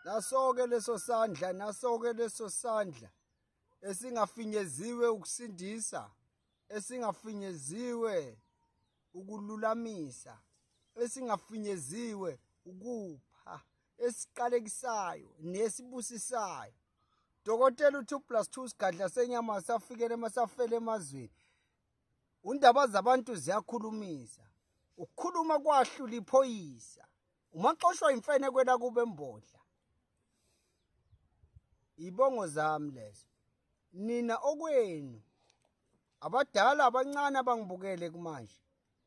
Naso-ke leso sandla esingafinyeziwe ukusindisa, esingafinyeziwe ukulululamisa, esingafinyeziwe ukupha, esiqalekisayo nesibusisayo. Dokotela u2+2 sigadla senyama safikele masafele emazweni. Undaba zabantu ziyakhulumisa. Ukukhuluma kwahlula iphoyisa. Umaxoshwa imfene kwela kube embodla. Ibongo zami lezo. Nina okwenu abadala abancane abangibukele kumanje.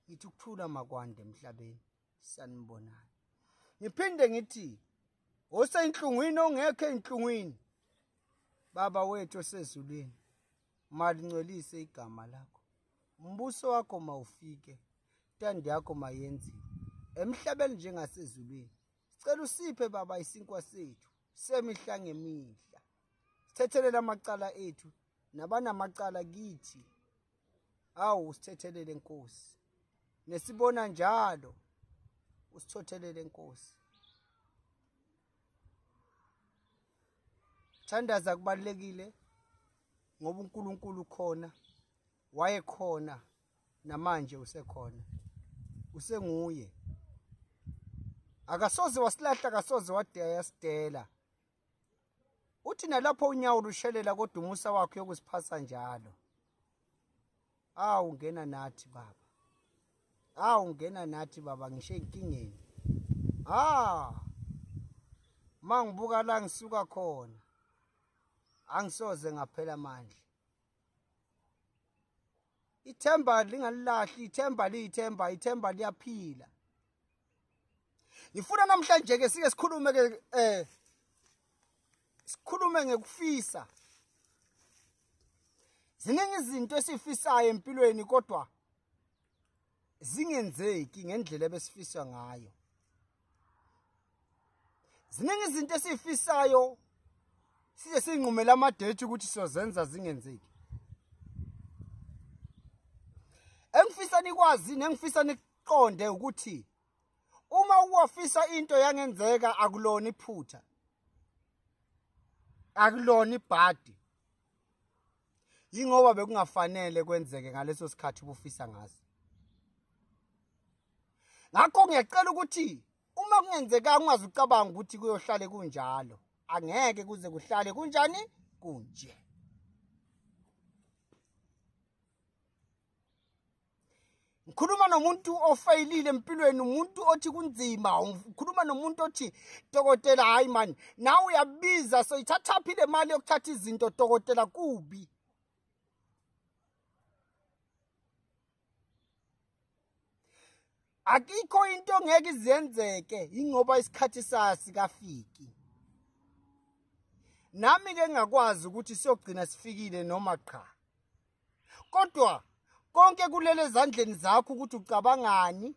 Ngithi ukuthula makwande emhlabeni sanibonayo. Ngiphinde ngithi oseyinhlungwini ongekho enhlungwini. Baba wethu osezulwini, malingcwelise igama lakho. Umbuso wakho mawufike, intando yakho mayenziwe. Emhlabeni njengasezulwini. Sicela usiphe baba isinkwa sethu semihla ngemihla. Sithethelele amacala ethu nabanamacala kithi. Awu usithethelele Nkosi. Nesibona njalo usithothelele Nkosi. Thandaza kubalekile ngoba uNkulunkulu khona, wayekhona namanje usekhona. Usenguye. Akasoze wasilahla, akasoze wasidela. Uthi nalapho unyawo lushelela kodwa umusa wakhe yokusiphasa njalo. Ungena nathi baba. Ungena nathi baba ngisho enkingeni. Mangibuka la ngisuka khona. Angisoze ngaphela amandla. Ithemba lingalilahli, ithemba liyaphila. Ngifuna namhlanje ke sike sikhulume ngekufisa. Ziningi izinto esifisayo empilweni kodwa zingenzeki ngendlela ebesifisa ngayo. Ziningi izinto esifisayo size sinqumela amadethi ukuthi sizozenza zingenzeki. Engifisa nikwazi nengifisa niqonde ukuthi uma uwafisa into yangenzeka akulona iphutha. Akulona ibhadi. Yingoba bekungafanele kwenzeke ngaleso sikhathi ubufisa ngaso. Ngakho ngiyacela ukuthi uma kungenzeka ungaze ucabanga ukuthi kuyohlale kunjalo. Angeke kuze kuhlale kunjani kunje. Ngikhuluma nomuntu ofeyilile empilweni, umuntu othi kunzima, ngikhuluma nomuntu othi dokotela hayi man, nawe uyabiza so ithatha phile mali yokuthatha izinto dokotela kubi. Akikho into ngeke izenzeke ingoba isikhathi sasikafiki. Nami ke ngakwazi ukuthi siyogcina sifikile noma cha. Kodwa konke kulele ezandleni zakho ukuthi ucabangani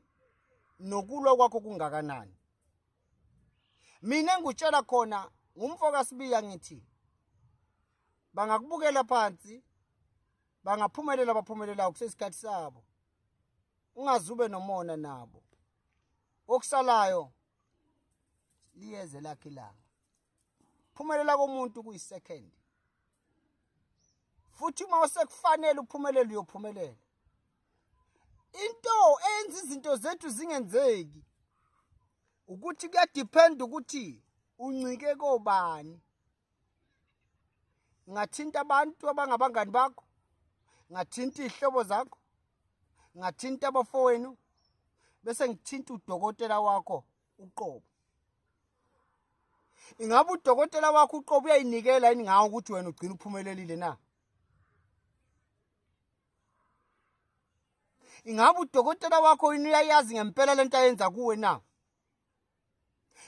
nokulwa kwakho kungakanani. Mina ngutshela khona ngumfoka sibiya ngithi bangakubukela phansi, bangaphumelela baphumelela kusesikhathi sabo. Ungazube nomona nabo. Okusalayo liyeze lakhe ilanga. Phumelela komuntu kuyisecond. Futhi uma usekufanele uphumelele uyophumelela. Into enza izinto zethu zingenzeki ukuthi kuyadepend ukuthi uncike kobani. Ngathinta abantu abangabangani bakho, ngathinta ihlobo zakho, ngathinta abafowenu, bese ngithinta udokotela wakho uqobo. Ingabe udokotela wakho uqobo uyayinikela yini ngawo ukuthi wena ugcina uphumelelile na? Ingabe udokotela wakho uyayazi ngempela lento ayenza kuwe na?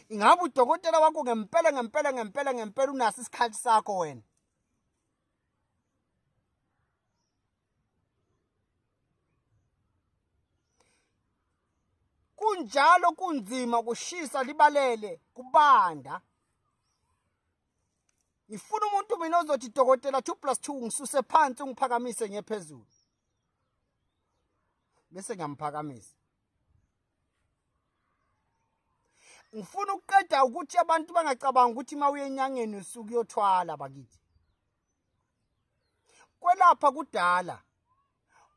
Ingabe udokotela wakho ngempela unasi isikhathi sakho wena? Kunjalo kunzima kushisa libalele kubanda. Ngifuna umuntu mina ozothi dokotela 2+2 ngisuse phansi ungiphakamise ngephezulu. Bese ngiyamphakamisa. ngifuna ukuqeda ukuthi abantu bangacabanga ukuthi mawuye enyangeni usuku yothwala bakithi. Kwelapha kudala.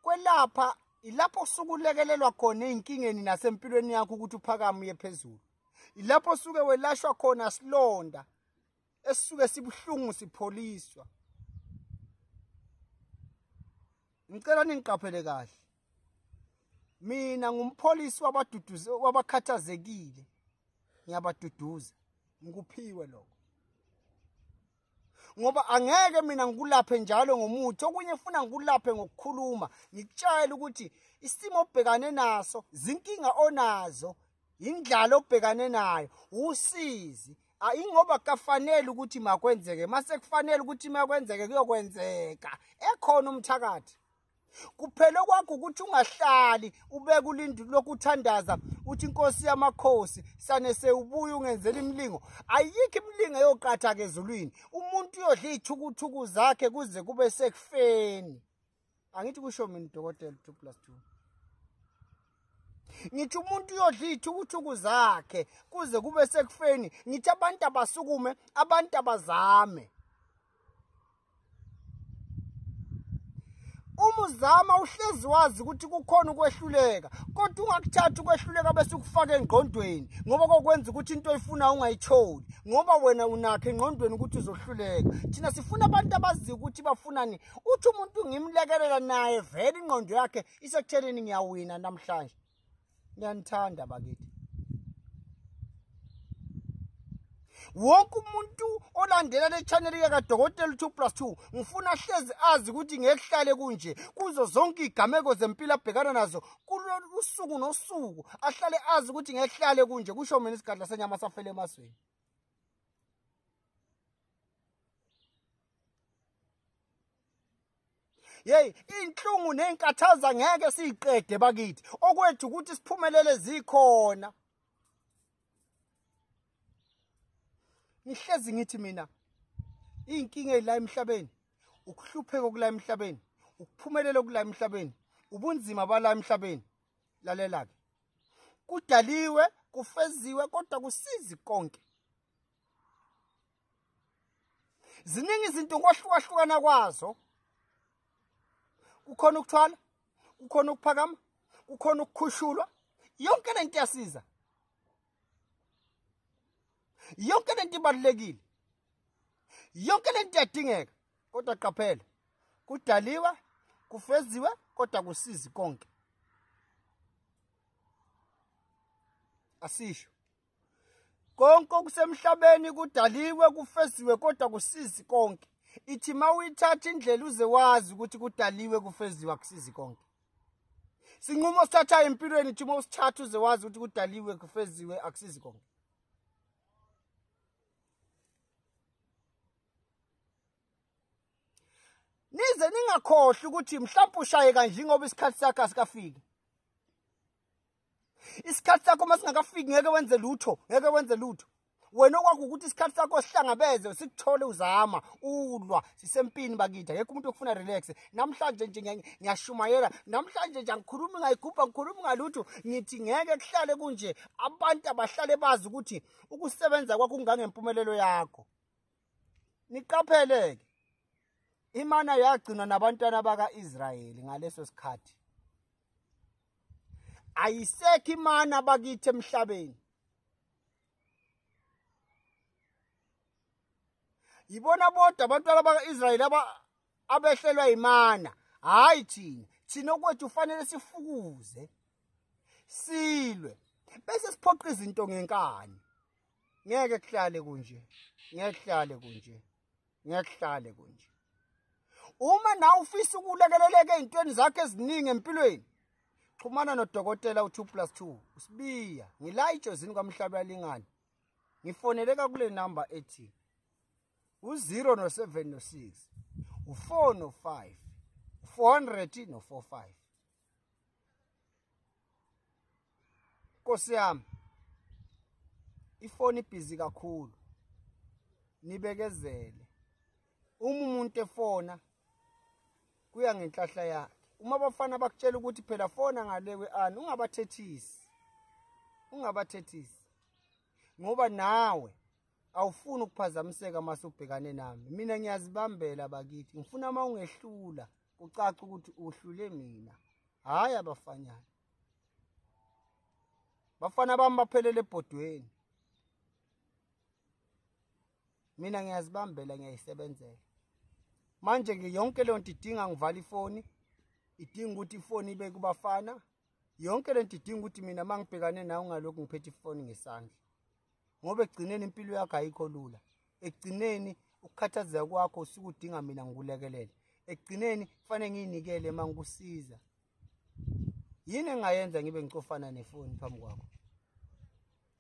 Kwelapha ilapho sukulekelelwa khona einkingeni nasempilweni yakho ukuthi uphakame uye phezulu. Ilapho suke welashwa khona silonda esisuke sibuhlungu sipholiswa. Ngicela ningiqaphele kahle. Mina ngumpholisi wabaduduze wabakhathazekile. Ngiyabaduduza. Ngikuphiwe lokho. Ngoba angeke mina ngikulaphe njalo ngomuthi, okunye ufuna ngikulaphe ngokukhuluma, ngikutshela ukuthi isimo obhekane naso, zinkinga onazo, indlala obhekane nayo, usizi. Ayingoba kafanele ukuthi makwenzeke, mase kufanele ukuthi makwenzeke kuyokwenzeka. Ekhona umthakathi. Kuphela kwakho ukuthi ungahlali ubeke ulindu lokuthandaza uthi inkosi yamakhosi sane sewubuya ungenzela imlingo. Ayikho imlingo yoqatha ke ezulwini. Umuntu uyodla izithukuthuku zakhe kuze kube sekufeni. Angithi kusho mina udokotela 2+2. Ngithi umuntu uyodla izithukuthuku zakhe kuze kube sekufeni. Ngithi abantu abasukume, abantu abazame. Uma uzama uhlezi wazi ukuthi kukhona ukwehluleka, kodwa ungakuthatha ukwehluleka bese ukufaka engqondweni, ngoba kokwenza ukuthi into oyifuna ungayitholi, ngoba wena unakho engqondweni ukuthi uzohluleka. Thina sifuna abantu abazi ukuthi bafunani. Uthi umuntu ngimlekelela naye vele ingqondo yakhe isekutheleni ngiyawina namhlanje. Ngiyanithanda bakithi. Wonke umuntu olandela le channel yakadokotela 2+2 ngifuna hlezi azi ukuthi ngehlale kunje kuzo zonke igameko zempilo abhekana nazo kulolu usuku nosuku, ahlale azi ukuthi ngehlale kunje. Kusho mina isigadla senyama safele emasweni. Hey, inhlungu nenkathaza ngeke siyiqede bakithi. Okwethu ukuthi siphumelele zikhona. Nihlezi ngithi mina inkinga ela emhlabeni, ukuhlupheka okula emhlabeni, ukuphumelela okula emhlabeni, ubunzima bala emhlabeni. Lalela ke. Kudaliwe, kufeziwe kodwa kusizi konke. Ziningi izinto ngohlukahlukana kwazo. Kukhona ukuthwala, kukhona ukuphakama, kukhona ukukhushulwa. Yonke lento iyasiza. Yonke lento ibalulekile. Yonke lento iyadingeka. Kodwa qaphela. Kudaliwe, kufeziwe kodwa kusizi konke. Asisho. Konke okusemhlabeni kudaliwe, kufeziwe kodwa kusizi konke. Ithi mawuyithatha indlela uze wazi ukuthi kudaliwe, kufeziwe akusizi konke. Sinqumo sithatha empilweni ithi mawusithatha uze wazi ukuthi kudaliwe, kufeziwe akusizi konke. Nize ningakhohle ukuthi mhlawumbe ushaye kanje ngoba isikhathi sakho asikafiki. Isikhathi sakho masingakafiki ngeke wenze lutho, ngeke wenze lutho. Wena okwakho ukuthi isikhathi sakho sihlangabeze sikuthole uzama ulwa sisempini bakithi. Akekho umuntu okufuna relax. Namhlanje nje ngiyashumayela, namhlanje nje ngikhuluma ngayigubha, ngikhuluma ngalutho. Ngithi ngeke kuhlale kunje abantu abahlale bazi ukuthi ukusebenza kwakho kungangempumelelo yakho. Niqapheleke. Imana yagcina nabantwana baka-Israyeli ngaleso sikhathi. Ayisekho imana bakithi emhlabeni. Yibona bodwa abantwana baka-Israyeli abehlelwa imana. Hayi thina. Thina okwethu ufanele sifukuze. Silwe. Bese siphoqa izinto ngenkani. Ngeke kuhlale kunje. Ngeke kuhlale kunje. Ngeke kuhlale kunje. Uma nawe ufisa ukulekeleleka ezintweni zakhe eziningi empilweni, xhumana nodokotela u2+2. Usibiya. Ngila ijozini kwaMhlaba yalingana. Ngifoneleka kule number ethi u0 no7 no6, u4 no5, u400 no45. Nkosi yami, ifoni ibhizi kakhulu. Nibekezele. Uma umuntu efona kuya ngenhlahla yakhe. Uma abafana bakutshela ukuthi phela fona ngale kweani, ungabathethisi. Ungabathethisi. ngoba nawe awufuni ukuphazamiseka mase ubhekane nami. Mina ngiyazibambela bakithi, ngifuna uma ungehlula kucaca ukuthi uhlule mina, hayi abafanyana. Bafana bami baphelele ebhodweni. Mina ngiyazibambela, ngiyayisebenzela. Manje ke yonke le nto idinga ngivala ifoni, idinga ukuthi ifoni ibe kubafana. Yonke le nto idinga ukuthi mina mangibhekane nawe ngalokho ngiphethe ifoni ngesandla. Ngoba ekugcineni impilo yakho ayikho lula. Ekugcineni ukukhathazeka kwakho usuke udinga mina ngikulekelele. Ekugcineni kufanele ngiyinikele mangikusiza. Yini engayenza ngibe ngicofana nefoni phambi kwakho?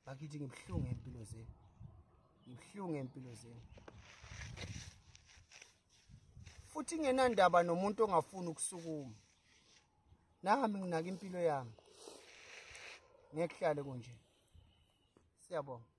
Bakithi ngibhlungu empilo zenu. Ngibhlungu empilo zenu. Futhi ngenandaba nomuntu ongafuni ukusukuma. Nami nginaka impilo yami. Ngeke kuhlale kunje. Siyabonga.